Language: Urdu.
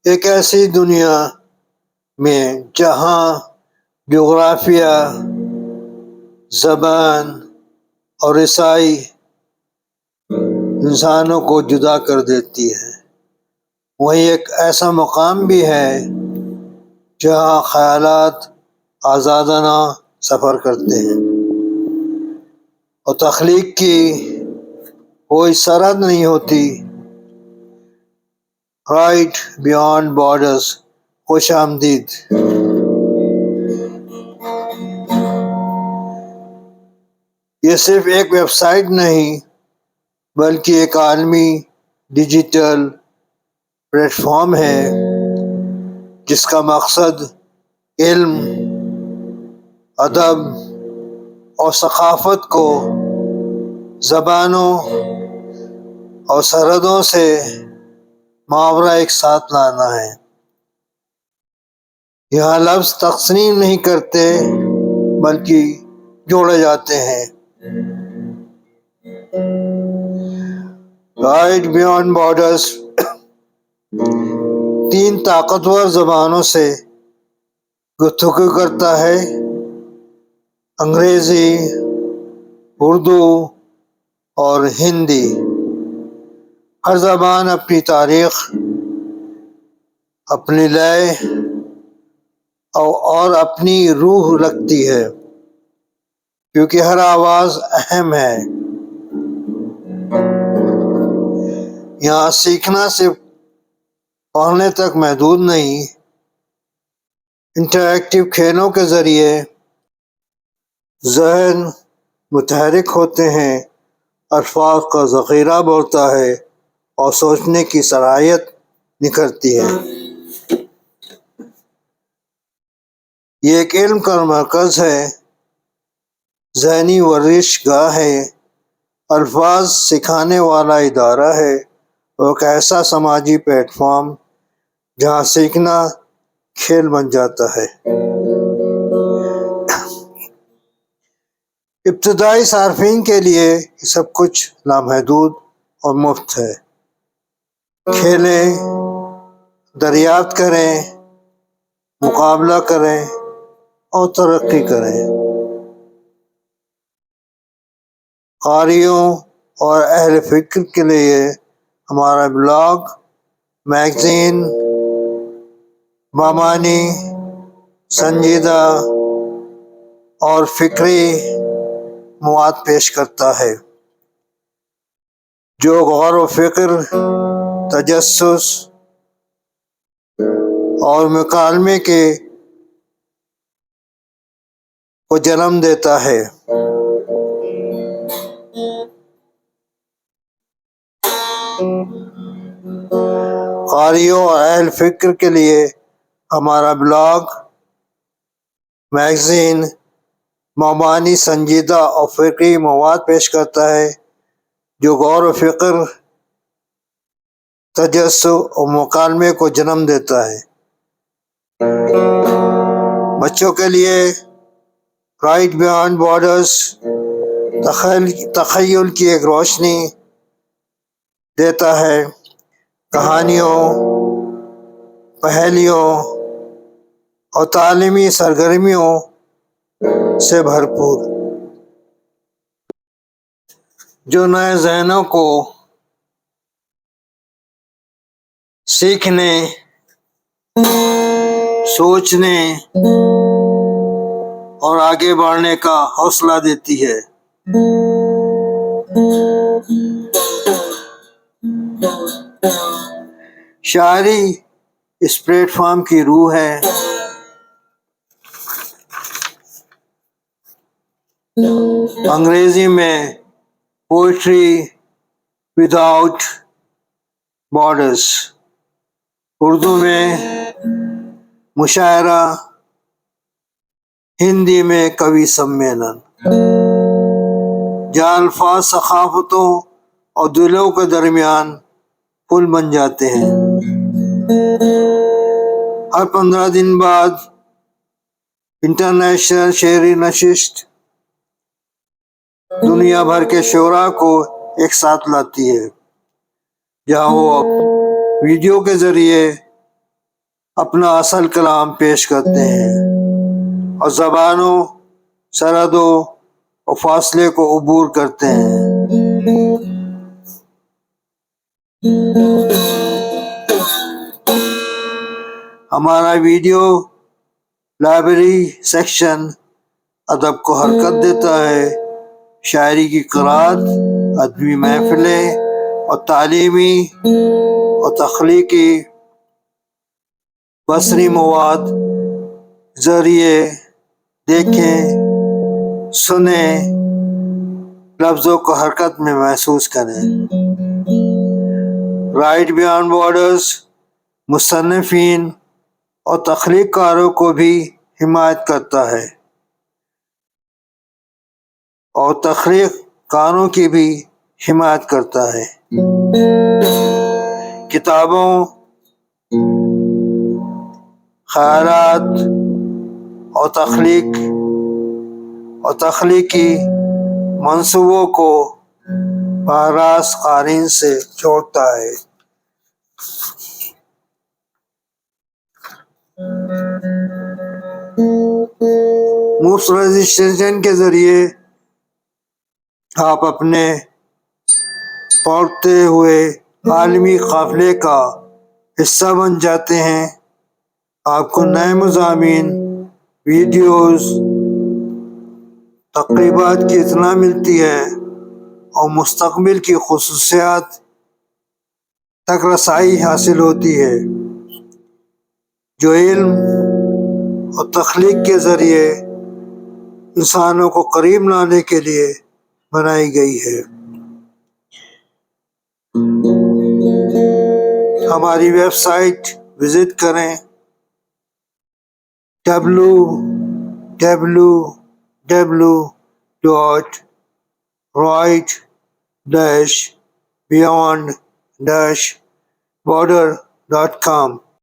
ایک ایسی دنیا میں جہاں جغرافیہ، زبان اور رسائی انسانوں کو جدا کر دیتی ہے، وہیں ایک ایسا مقام بھی ہے جہاں خیالات آزادانہ سفر کرتے ہیں اور تخلیق کی کوئی سرحد نہیں ہوتی۔ رائٹ بیانڈ بارڈرز، خوش آمدید۔ یہ صرف ایک ویب سائٹ نہیں بلکہ ایک عالمی ڈیجیٹل پلیٹ فارم ہے جس کا مقصد علم، ادب اور ثقافت کو زبانوں اور سرحدوں سے ماورا ایک ساتھ لانا ہے۔ یہاں لفظ تقسیم نہیں کرتے بلکہ جوڑے جاتے ہیں۔ رائٹ بیانڈ بارڈرز 3 طاقتور زبانوں سے گفتگو کرتا ہے: انگریزی، اردو اور ہندی۔ ہر زبان اپنی تاریخ، اپنی لے اور اپنی روح رکھتی ہے، کیونکہ ہر آواز اہم ہے۔ یہاں سیکھنا صرف پڑھنے تک محدود نہیں، انٹریکٹیو کھیلوں کے ذریعے ذہن متحرک ہوتے ہیں، الفاظ کا ذخیرہ بڑھتا ہے اور سوچنے کی صلاحیت نکھرتی ہے۔ یہ ایک علم کا مرکز ہے، ذہنی ورزش گاہ ہے، الفاظ سکھانے والا ادارہ ہے اور ایک ایسا سماجی پلیٹ فارم جہاں سیکھنا کھیل بن جاتا ہے۔ ابتدائی صارفین کے لیے یہ سب کچھ لامحدود اور مفت ہے۔ کھیلیں، دریافت کریں، مقابلہ کریں اور ترقی کریں۔ قاریوں اور اہل فکر کے لیے ہمارا بلاگ، میگزین بامانی، سنجیدہ اور فکری مواد پیش کرتا ہے جو غور و فکر، تجسس اور مکالمے کو جنم دیتا ہے۔ قاریوں اور اہل فکر کے لیے ہمارا بلاگ، میگزین بامانی سنجیدہ اور فکری مواد پیش کرتا ہے جو غور و فکر، تجسس اور مکالمے کو جنم دیتا ہے۔ بچوں کے لیے رائٹ بیانڈ بارڈرز تخیل کی ایک روشنی دیتا ہے، کہانیوں، پہیلیوں اور تعلیمی سرگرمیوں سے بھرپور، جو نئے ذہنوں کو سیکھنے، سوچنے اور آگے بڑھنے کا حوصلہ دیتی ہے۔ شاعری اس پلیٹ فارم کی روح ہے۔ انگریزی میں پوئٹری وداؤٹ بارڈرز، اردو میں مشاعرہ، ہندی میں کوی سمیلن، جہاں الفاظ ثقافتوں اور دلوں کے درمیان پل بن جاتے ہیں۔ ہر 15 دن بعد انٹرنیشنل شعری نشست دنیا بھر کے شعراء کو ایک ساتھ لاتی ہے، جہاں وہ ویڈیو کے ذریعے اپنا اصل کلام پیش کرتے ہیں اور زبانوں، سرحدوں اور فاصلے کو عبور کرتے ہیں۔ ہمارا ویڈیو لائبریری سیکشن ادب کو حرکت دیتا ہے، شاعری کی قرأت، ادبی محفلیں اور تعلیمی اور تخلیقی بصری مواد ذریعے دیکھیں، سنیں، لفظوں کو حرکت میں محسوس کریں۔ رائٹ بیانڈ بارڈرز مصنفین اور تخلیق کاروں کو بھی حمایت کرتا ہے اور تخلیق کاروں کی بھی حمایت کرتا ہے۔ کتابوں، خیالات اور تخلیقی منصوبوں کو براہ راست قارئین سے جوڑتا ہے۔ مفت رجسٹریشن کے ذریعے آپ اپنے بڑھتے ہوئے عالمی قافلے کا حصہ بن جاتے ہیں۔ آپ کو نئے مضامین، ویڈیوز، تقریبات کی اطلاع ملتی ہے اور مستقبل کی خصوصیات تک رسائی حاصل ہوتی ہے، جو علم اور تخلیق کے ذریعے انسانوں کو قریب لانے کے لیے بنائی گئی ہے۔ ہماری ویب سائٹ وزٹ کریں www.right-beyond-border.com